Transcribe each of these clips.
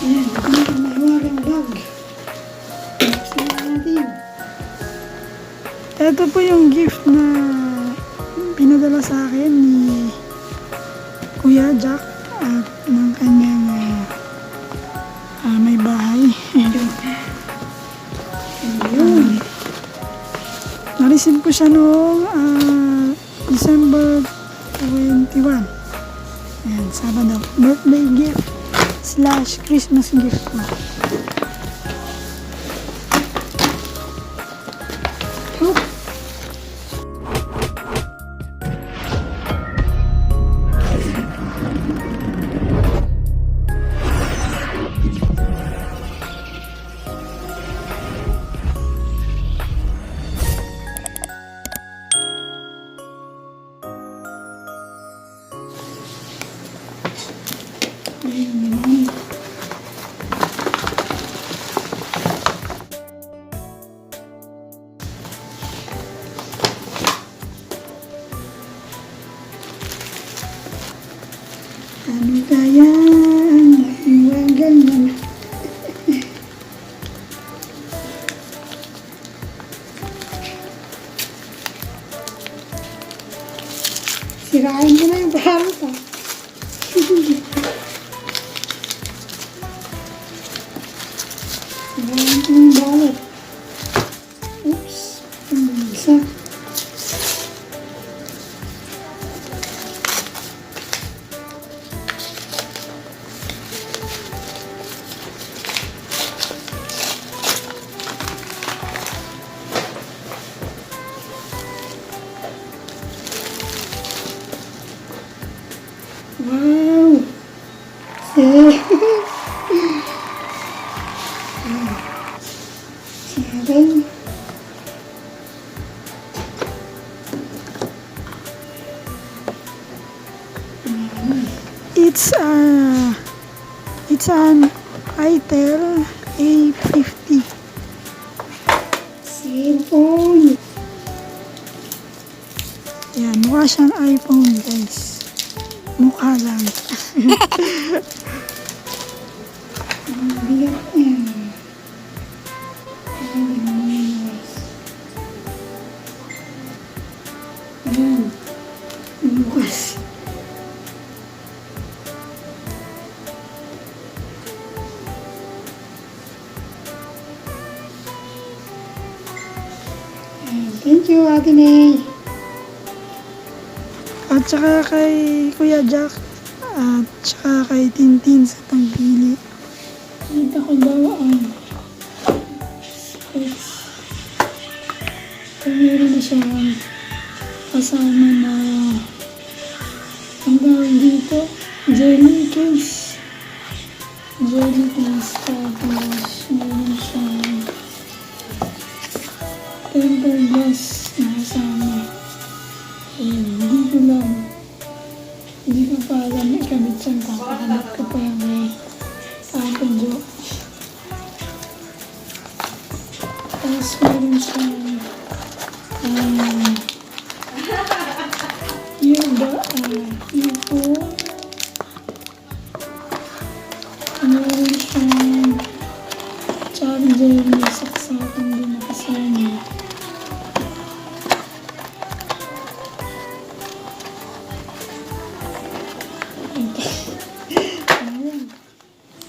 Ayan, ito na may wagang bag. Buksan na natin. Ito po yung gift na pinadala sa akin ni Kuya Jack at ng kanyang may bahay. Ayun. Na-receive ko siya noong December 21. Ayan, Sabado. Birthday gift / Christmas gift ko. Ayun. Ano kaya ang iwagan niya? Sirain mo na yung parang pa. Sirain ko yung balot. Oops. Ang isa. Wow! Seven. It's an Itel A50 cellphone. Yan, mukha siyang iPhone, guys. Mukha lang. Ang bigat yan. Ayan. Bukas. Thank you, Ate May. At saka kay Kuya Jack at saka kay Tintin sa pagpili. Kita ko daw ang specs. So, meron na siyang kasama na ang tawag dito, jelly case. Jelly case. Tapos meron siyang tempered glass na kasama. Hindi ko pa alam ikamit siyang kakakamit ko pa yung may kapadyo. Tapos meron siyang earphone. Meron siyang charger na saksakan din na kasama.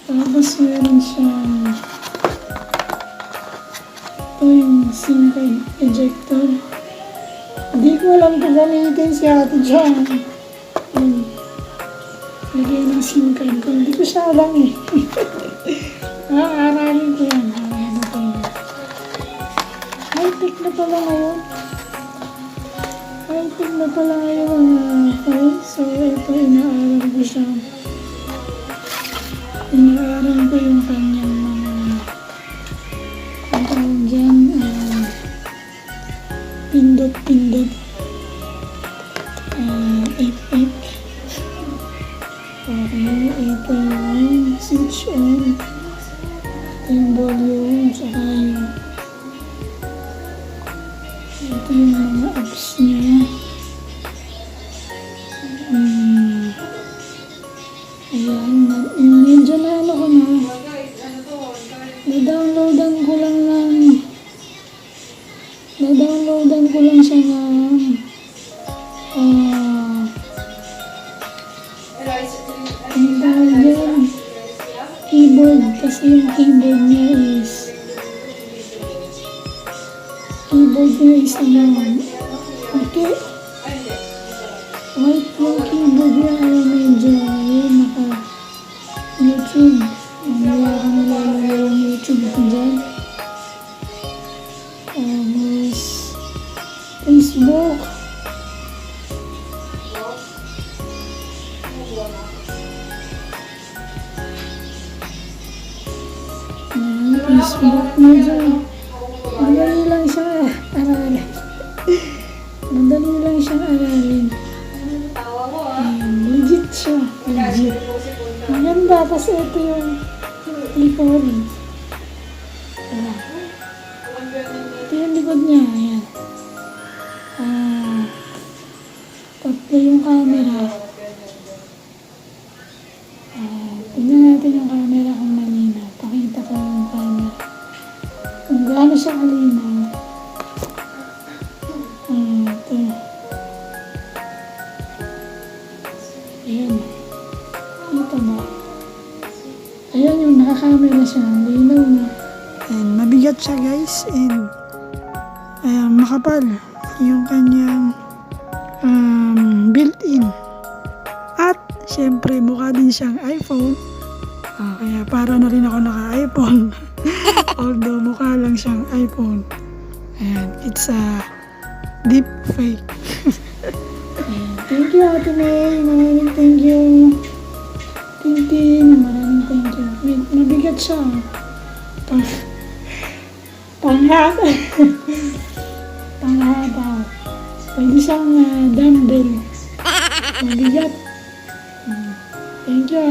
Tapos meron siyang ito yung SIM card ejector. Hindi ko alam kung gamitin si Ate John. Lagay ng SIM card ko. Hindi ko siya alam eh. Aralin ko yan. High-tech na pala ngayon. High-tech na pala ngayon mga guys. So ito inaaral ko siya. Inaaral ko yung kanyang mga ang tawag dyan, pindot-pindot, F8. Okay, ito yung switch on, ito yung volume, saka ito yung mga apps niya. Ayan, medyo na ano ko na. keyboard kasi yung keyboard niya is okay. White yung keyboard niya kaya medyo YouTube. Mamaya ako nilalagay yung YouTube ko dyan. Tapos Facebook. Facebook medyo madali lang siya aralin. Madali lang siyang aralin. Legit siya. Legit. Maganda. Tapos ito yung likorin. Ayan. Ito yung likod niya. Ayan. Tatlo yung camera. Tignan natin yung camera kung malinaw. Pakita ko yung camera. Kung gaano siya kalinaw. Ito. Ayan. Ito ba? Ayan yung nakakamera siya. Linaw na. And mabigat siya guys. And makapal yung kanyang built-in. At syempre mukha din siyang iPhone. Kaya para na rin ako naka-iPhone. Although mukha lang siyang iPhone. Ayan. It's a deep fake. Thank you, Ate May. Maraming thank you. Tintin, maraming thank you. Mabigat siya. Panghata. Panghata. Pwede siyang dumbbell. Mabigat. Thank you.